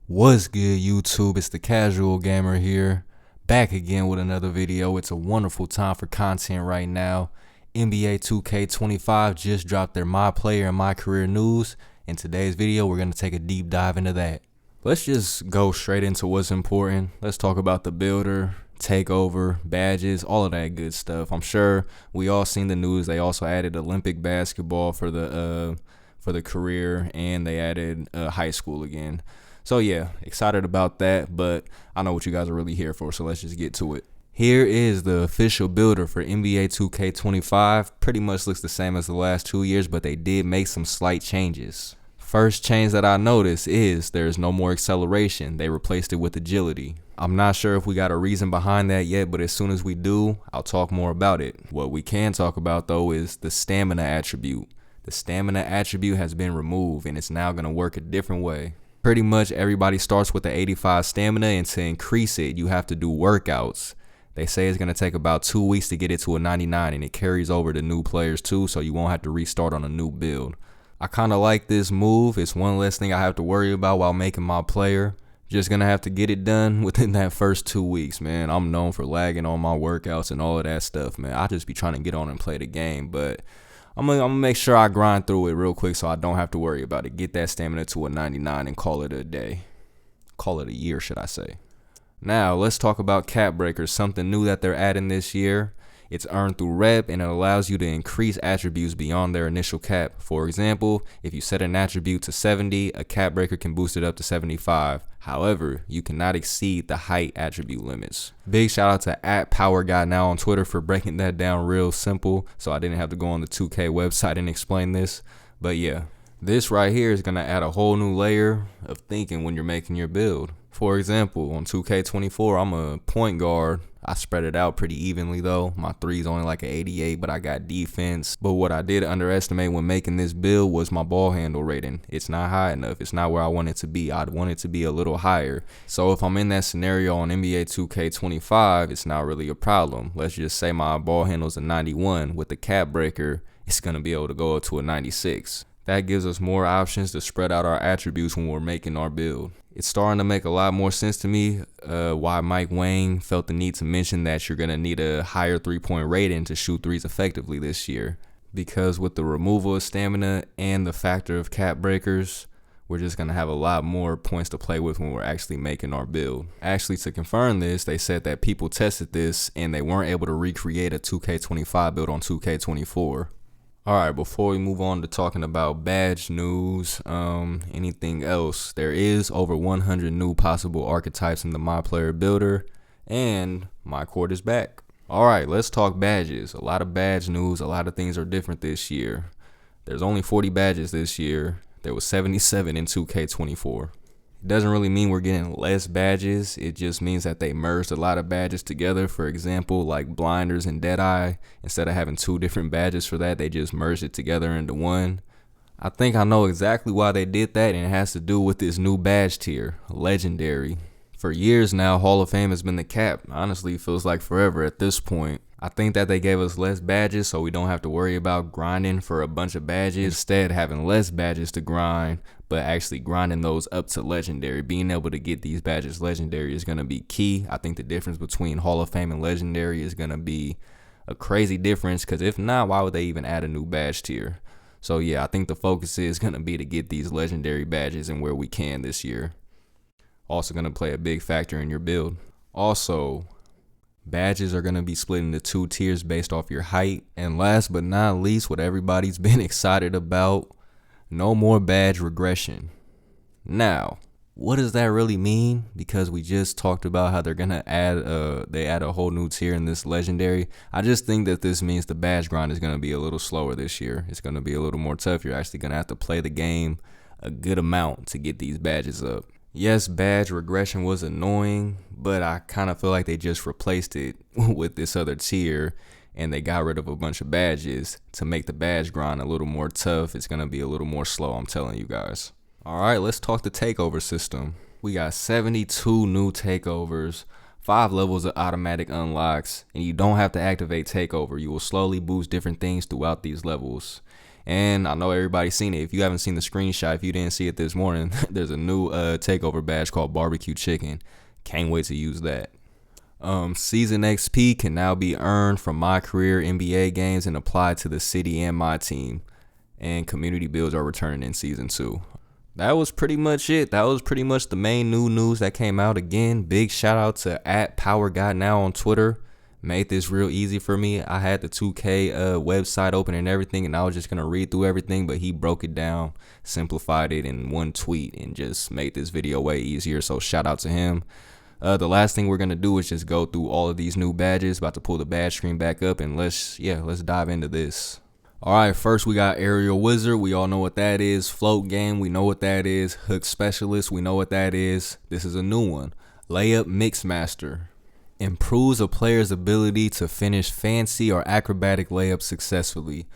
What's good, YouTube? It's the Casual Gamer here, back again with another video. It's a wonderful time for content right now. NBA 2K25 just dropped their MyPlayer and MyCareer news. In today's video, we're going to take a deep dive into that. Let's just go straight into what's important. Let's talk about the builder, takeover, badges, all of that good stuff. I'm sure we all seen the news. They also added Olympic basketball for the career, and they added high school again. So yeah, excited about that, but I know what you guys are really here for, so let's just get to it. Here is the official builder for NBA 2K25. Pretty much looks the same as the last 2 years, but they did make some slight changes. First change that I noticed is there's no more acceleration. They replaced it with agility. I'm not sure if we got a reason behind that yet, but as soon as we do, I'll talk more about it. What we can talk about though is the stamina attribute. The stamina attribute has been removed and it's now going to work a different way. Pretty much everybody starts with the 85 stamina, and to increase it, you have to do workouts. They say it's going to take about 2 weeks to get it to a 99, and it carries over to new players too, so you won't have to restart on a new build. I kind of like this move. It's one less thing I have to worry about while making my player. Just going to have to get it done within that first 2 weeks, man. I'm known for lagging on my workouts and all of that stuff, man. I just be trying to get on and play the game, but I'm gonna make sure I grind through it real quick so I don't have to worry about it. Get that stamina to a 99 and call it a day. Call it a year, should I say. Now, let's talk about cap breakers, something new that they're adding this year. It's earned through rep, and it allows you to increase attributes beyond their initial cap. For example, if you set an attribute to 70, a cap breaker can boost it up to 75. However, you cannot exceed the height attribute limits. Big shout out to @PowerGuyNow on Twitter for breaking that down real simple, so I didn't have to go on the 2K website and explain this. But yeah, this right here is going to add a whole new layer of thinking when you're making your build. For example, on 2K24, I'm a point guard. I spread it out pretty evenly though. My three is only like an 88, but I got defense. But what I did underestimate when making this build was my ball handle rating. It's not high enough. It's not where I want it to be. I'd want it to be a little higher. So if I'm in that scenario on NBA 2K25, it's not really a problem. Let's just say my ball handle's a 91. With the cap breaker, it's going to be able to go up to a 96. That gives us more options to spread out our attributes when we're making our build. It's starting to make a lot more sense to me why Mike Wang felt the need to mention that you're going to need a higher three-point rating to shoot threes effectively this year. Because with the removal of stamina and the factor of cap breakers, we're just going to have a lot more points to play with when we're actually making our build. Actually, to confirm this, they said that people tested this and they weren't able to recreate a 2K25 build on 2K24. Alright, before we move on to talking about badge news, anything else, there is over 100 new possible archetypes in the MyPlayer builder, and my court is back. Alright, let's talk badges. A lot of badge news, a lot of things are different this year. There's only 40 badges this year. There was 77 in 2K24. It doesn't really mean we're getting less badges. It just means that they merged a lot of badges together. For example, like blinders and Deadeye. Instead of having two different badges for that, they just merged it together into one. I think I know exactly why they did that, and it has to do with this new badge tier, Legendary. For years now, Hall of Fame has been the cap. Honestly, it feels like forever at this point. I think that they gave us less badges so we don't have to worry about grinding for a bunch of badges. Instead, having less badges to grind, but actually grinding those up to legendary. Being able to get these badges legendary is going to be key. I think the difference between Hall of Fame and legendary is going to be a crazy difference, because if not, why would they even add a new badge tier? So yeah, I think the focus is going to be to get these legendary badges and where we can this year. Also going to play a big factor in your build. Also, badges are going to be split into 2 tiers based off your height. And last but not least, what everybody's been excited about, no more badge regression. Now, what does that really mean? Because we just talked about how they're going to add a whole new tier in this legendary. I just think that this means the badge grind is going to be a little slower this year. It's going to be a little more tough. You're actually going to have to play the game a good amount to get these badges up. Yes, badge regression was annoying, but I kind of feel like they just replaced it with this other tier, and they got rid of a bunch of badges to make the badge grind a little more tough. It's going to be a little more slow, I'm telling you guys. Alright, let's talk the takeover system. We got 72 new takeovers, 5 levels of automatic unlocks, and you don't have to activate takeover. You will slowly boost different things throughout these levels. And I know everybody's seen it. If you haven't seen the screenshot, if you didn't see it this morning, there's a new takeover badge called barbecue chicken. Can't wait to use that. Season XP can now be earned from MyCareer NBA games and applied to the city and my team. And community builds are returning in season 2. That was pretty much it. That was pretty much the main new news that came out. Again, big shout out to @PowerGuyNow on Twitter. Made this real easy for me. I had the 2K website open and everything, and I was just going to read through everything, but he broke it down, simplified it in one tweet, and just made this video way easier. So shout out to him. The last thing we're going to do is just go through all of these new badges. About to pull the badge screen back up, and let's dive into this. All right, first we got Aerial Wizard. We all know what that is. Float Game, we know what that is. Hook Specialist, we know what that is. This is a new one. Layup Mixmaster. Improves a player's ability to finish fancy or acrobatic layups successfully.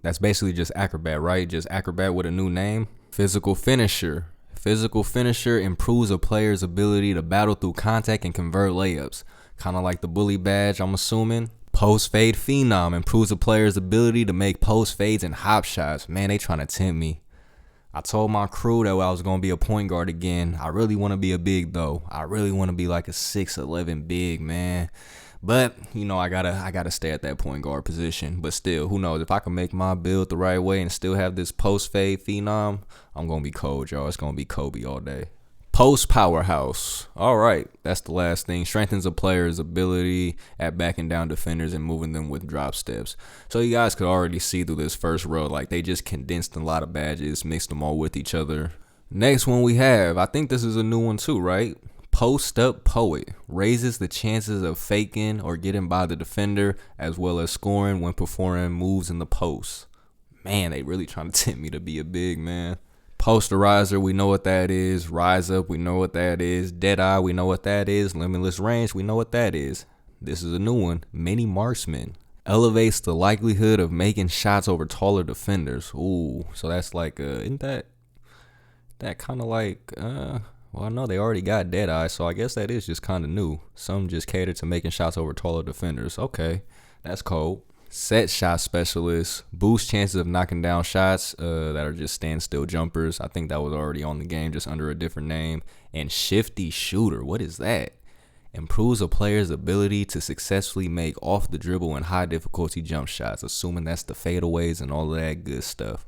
That's basically just acrobat, right? Just acrobat with a new name. Physical Finisher. Physical Finisher improves a player's ability to battle through contact and convert layups. Kind of like the bully badge, I'm assuming. Post Fade Phenom improves a player's ability to make post fades and hop shots. Man, they trying to tempt me. I told my crew that I was going to be a point guard again. I really want to be a big, though. I really want to be like a 6'11" big, man. But, you know, I gotta stay at that point guard position. But still, who knows? If I can make my build the right way and still have this post fade phenom, I'm going to be cold, y'all. It's going to be Kobe all day. Post Powerhouse. All right, that's the last thing. Strengthens a player's ability at backing down defenders and moving them with drop steps. So you guys could already see through this first row, like they just condensed a lot of badges, mixed them all with each other. Next one we have, I think this is a new one too, right? Post Up Poet. Raises the chances of faking or getting by the defender as well as scoring when performing moves in the post. Man, they really trying to tempt me to be a big, man. Posterizer, we know what that is. Rise Up, we know what that is. Deadeye, we know what that is. Limitless Range, we know what that is. This is a new one. Mini Marksman. Elevates the likelihood of making shots over taller defenders. Ooh, so that's like, isn't that kind of like, well, I know they already got Deadeye, so I guess that is just kind of new. Some just cater to making shots over taller defenders. Okay, that's cold. Set Shot Specialist. Boosts chances of knocking down shots that are just standstill jumpers. I think that was already on the game, just under a different name. And Shifty Shooter. What is that? Improves a player's ability to successfully make off the dribble and high difficulty jump shots, assuming that's the fadeaways and all of that good stuff.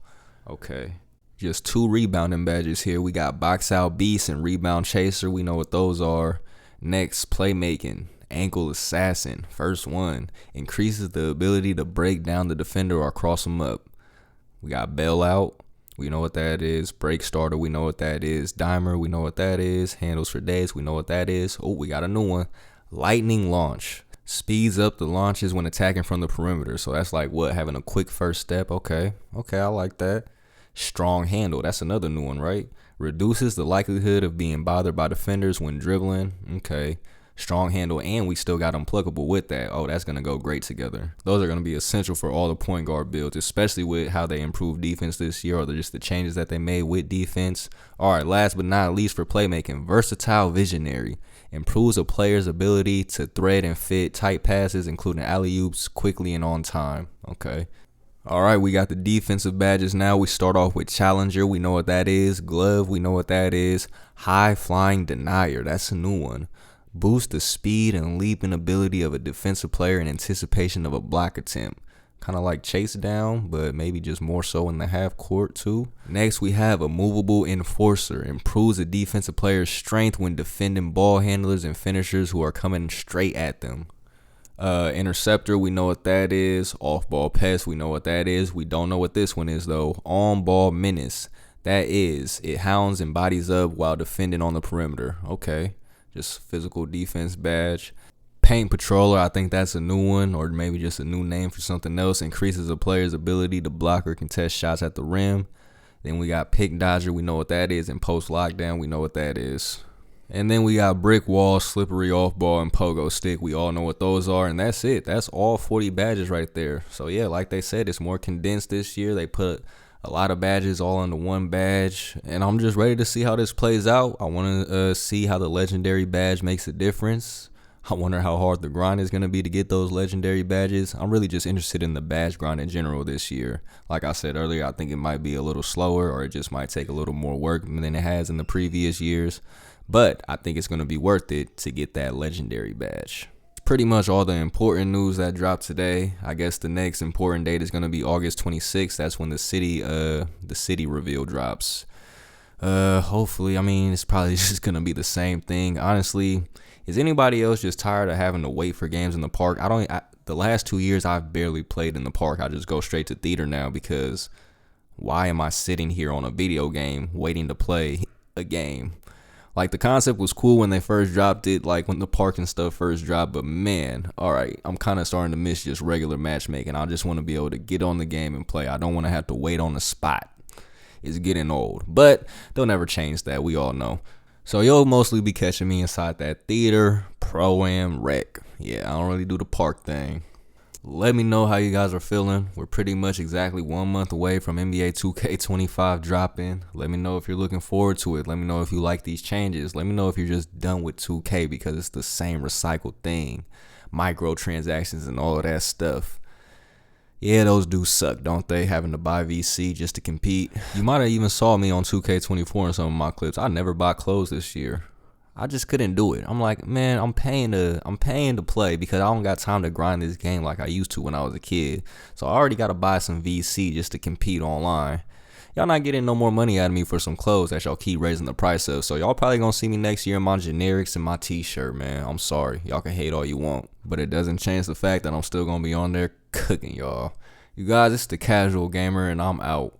Okay. Just 2 rebounding badges here. We got Box Out Beast and Rebound Chaser. We know what those are. Next, Playmaking. Ankle Assassin. First one. Increases the ability to break down the defender or cross him up. We got Bailout. We know what that is. Break Starter. We know what that is. Dimer. We know what that is. Handles for days. We know what that is. Oh, we got a new one. Lightning Launch. Speeds up the launches when attacking from the perimeter. So that's like what? Having a quick first step. Okay, I like that. Strong Handle. That's another new one, right? Reduces the likelihood of being bothered by defenders when dribbling. Okay. Strong Handle, and we still got Unpluckable with that. Oh, that's going to go great together. Those are going to be essential for all the point guard builds, especially with how they improved defense this year or just the changes that they made with defense. All right, last but not least for playmaking, Versatile Visionary. Improves a player's ability to thread and fit tight passes, including alley-oops, quickly and on time. Okay. All right, we got the defensive badges now. We start off with Challenger. We know what that is. Glove, we know what that is. High Flying Denier. That's a new one. Boost the speed and leaping ability of a defensive player in anticipation of a block attempt. Kind of like Chase Down, but maybe just more so in the half court too. Next, we have a Movable Enforcer. Improves a defensive player's strength when defending ball handlers and finishers who are coming straight at them. Interceptor, we know what that is. Off-ball Pest, we know what that is. We don't know what this one is though. On-ball Menace. That is, it hounds and bodies up while defending on the perimeter. Okay. Just physical defense badge. Paint Patroller, I think that's a new one, or maybe just a new name for something else. Increases a player's ability to block or contest shots at the rim. Then we got Pick Dodger, we know what that is. And Post Lockdown, we know what that is. And then we got Brick Wall, Slippery Off Ball, and Pogo Stick. We all know what those are, and that's it. That's all 40 badges right there. So yeah, like they said, it's more condensed this year. They put a lot of badges all under one badge, and I'm just ready to see how this plays out. I want to see how the legendary badge makes a difference. I wonder how hard the grind is going to be to get those legendary badges. I'm really just interested in the badge grind in general this year. Like I said earlier, I think it might be a little slower, or it just might take a little more work than it has in the previous years. But I think it's going to be worth it to get that legendary badge. Pretty much all the important news that dropped today. I guess the next important date is going to be August 26th. That's when the city reveal drops. Hopefully, I mean, it's probably just going to be the same thing. Honestly, is anybody else just tired of having to wait for games in the park? The last 2 years I've barely played in the park. I just go straight to theater now, because why am I sitting here on a video game waiting to play a game? Like, the concept was cool when they first dropped it, like when the park and stuff first dropped, but man, all right, I'm kind of starting to miss just regular matchmaking. I just want to be able to get on the game and play. I don't want to have to wait on the spot. It's getting old, but they'll never change that. We all know. So you'll mostly be catching me inside that theater, pro-am, rec. Yeah, I don't really do the park thing. Let me know how you guys are feeling. We're pretty much exactly 1 month away from NBA 2K25 dropping. Let me know if you're looking forward to it. Let me know if you like these changes. Let me know if you're just done with 2K because it's the same recycled thing. Microtransactions and all of that stuff. Yeah, those do suck, don't they? Having to buy VC just to compete. You might have even saw me on 2K24 in some of my clips. I never bought clothes this year. I just couldn't do it. I'm like, man, I'm paying to play because I don't got time to grind this game like I used to when I was a kid. So I already got to buy some VC just to compete online. Y'all not getting no more money out of me for some clothes that y'all keep raising the price of. So y'all probably gonna see me next year in my generics and my t-shirt, man. I'm sorry. Y'all can hate all you want, but it doesn't change the fact that I'm still gonna be on there cooking y'all. You guys, it's the Casual Gamer, and I'm out.